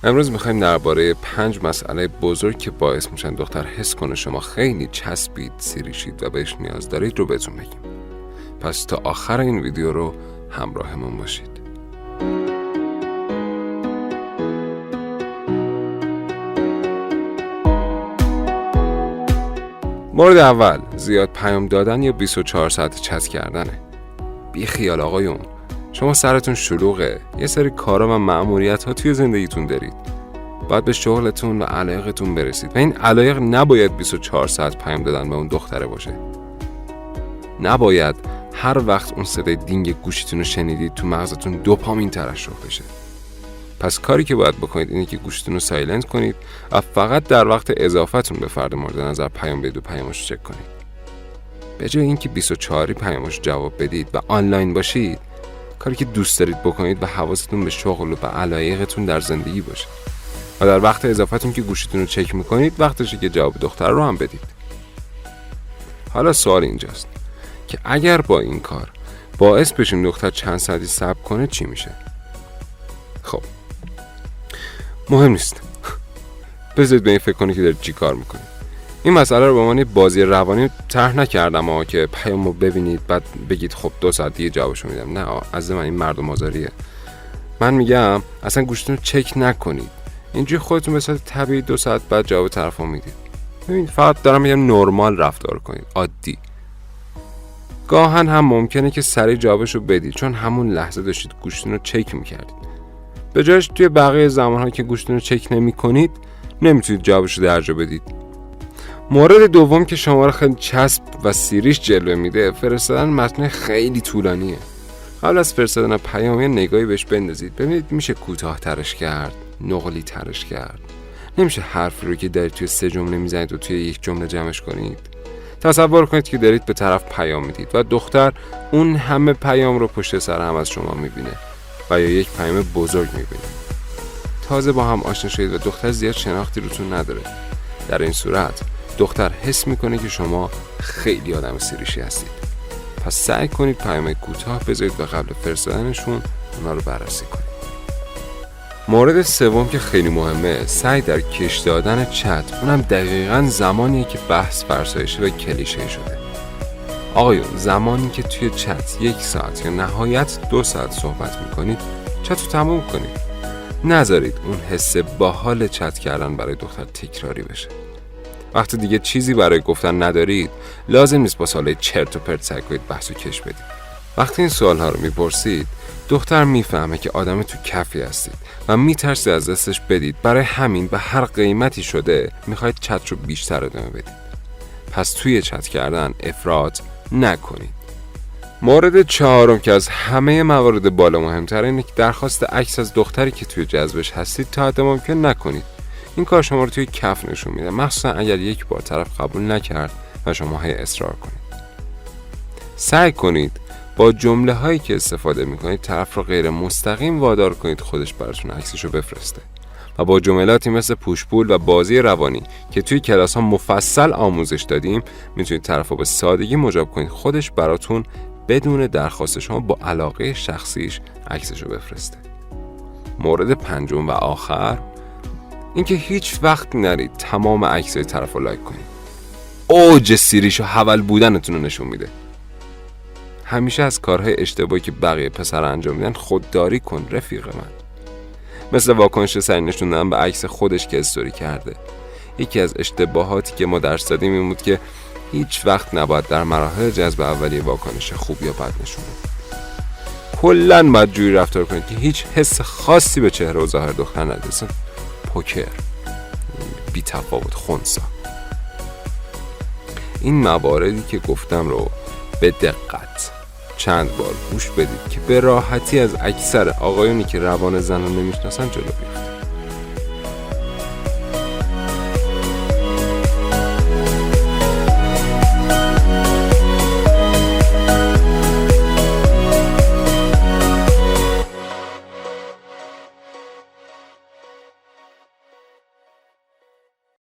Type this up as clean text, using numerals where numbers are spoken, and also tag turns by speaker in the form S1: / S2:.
S1: امروز میخوایم درباره 5 مسئله بزرگ که باعث میشن دختر حس کنه شما خیلی چسبید، سیریشید و بهش نیاز دارید رو بهتون بگیم. پس تا آخر این ویدیو رو همراهمون باشید. مورد اول، زیاد پیام دادن یا 24 ساعت چت کردنه. بی خیال آقایون، شما سرتون شلوغه، یه سری کارا و مأموریت ها توی زندگیتون دارید. باید به شغلتون و علایقتون برسید و این علایق نباید 24 ساعت پیام دادن به اون دختره باشه. نباید هر وقت اون صدای دینگ گوشیتون رو شنیدید تو مغزتون دوپامین ترشح بشه. پس کاری که باید بکنید اینه که گوشیتون رو سایلنت کنید و فقط در وقت اضافتون به فرد مورد نظر پیام بدید و پیامش رو چک کنید. به جای اینکه 24 پیامش جواب بدید و آنلاین باشید، کاری که دوست دارید بکنید و حواستون به شغل و به علایقتون در زندگی باشه. و در وقت اضافتون که گوشیتون رو چک میکنید، وقتشه که جواب دختر رو هم بدید. حالا سوال اینجاست که اگر با این کار باعث بشیم دختر چند ساعتی صبر کنه چی میشه؟ خب مهم نیست. بذارید به این فکر کنید که دارید چی کار میکنید. این مسئله رو به عنوان بازی روانی طرح نکردم که پیامو ببینید بعد بگید خب 2 ساعت دیگه جوابشو میدم. نه، از من این مردم آزاریه. من میگم اصلا گوشتون رو چک نکنید. اینجوری خودتون به صورت طبیعی 2 ساعت بعد جواب طرفو میدید. ببین، فقط دارم میگم نرمال رفتار کنید، عادی. گاهن هم ممکنه که سریع جوابشو بدید چون همون لحظه داشتید گوشتون رو چک میکردید. به جایش توی بقیه زمان‌ها که گوشتون رو چک نمی‌کنید نمیتونید جوابشو درجا بدید. مورد دوم که شما رو خیلی چسب و سیریش جلوه میده، فرستادن متن خیلی طولانیه. قبل از فرستادن پیام یه نگاهی بهش بندازید، ببینید میشه کوتاه ترش کرد، نقلی ترش کرد. نمیشه حرفی رو که دارید توی 3 جمله میزنید و توی 1 جمله جمعش کنید. تصور کنید که دارید به طرف پیام میدید و دختر اون همه پیام رو پشت سر هم از شما میبینه و یا یک پیام بزرگ میبینه. تازه با هم آشنا شدید و دختر زیاد شناختی روتون نداره. در این صورت دختر حس میکنه که شما خیلی آدم سیریشی هستید. پس سعی کنید پیام کوتاه بذارید و قبل فرستادنشون اونا رو بررسی کنید. مورد سوم که خیلی مهمه، سعی در کش دادن چت، اونم دقیقاً زمانیه که بحث فرسایشی و کلیشه شده. آقایون، زمانی که توی چت 1 ساعت یا نهایت 2 ساعت صحبت میکنید، چت رو تموم کنید. نذارید اون حس باحال چت کردن برای دختر تکراری بشه. وقتی دیگه چیزی برای گفتن ندارید، لازم نیست با سوالای چرت و پرت سعی کنید بحثو کش بدید. وقتی این سوالها رو میپرسید، دختر میفهمه که آدم تو کفی هستید و میترسید از دستش بدید. برای همین به هر قیمتی شده میخواید چت رو بیشتر ادامه بدید. پس توی چت کردن افراط نکنید. مورد 4 که از همه موارد بالا مهمتره اینه که درخواست عکس از دختری که توی جذبش هستید تا حد ممکن نکنید. این کار شما رو توی کف نشون میده، مخصوصا اگر 1 بار طرف قبول نکرد و شما هی اصرار کنید. سعی کنید با جمله هایی که استفاده میکنید طرف رو غیر مستقیم وادار کنید خودش براتون عکسشو بفرسته و با جملاتی مثل پوشپول و بازی روانی که توی کلاس ها مفصل آموزش دادیم میتونید طرف رو به سادگی مجاب کنید خودش براتون بدون درخواست شما با علاقه شخصیش عکسشو بفرسته. مورد 5 و آخر، اینکه هیچ وقت نرید تمام عکسای طرف رو لایک کنید. اوج سیریش و حول بودنتون رو نشون میده. همیشه از کارهای اشتباهی که بقیه پسرها انجام میدن خودداری کن رفیق من. مثل واکنش سری نشون دادن به عکس خودش که استوری کرده. یکی از اشتباهاتی که ما درس دادیم این بود که هیچ وقت نباید در مراحل جذب اولیه واکنش خوب یا بد نشون بدید. کلاً باید جوری رفتار کنید که هیچ حس خاصی به چهره و ظاهر دختر ندید. پوکر، بی تفاوت، خنثی. این مواردی که گفتم رو به دقت چند بار گوش بدید که به راحتی از اکثر آقایونی که روان زن رو نمیشناسن جلو بیفتید.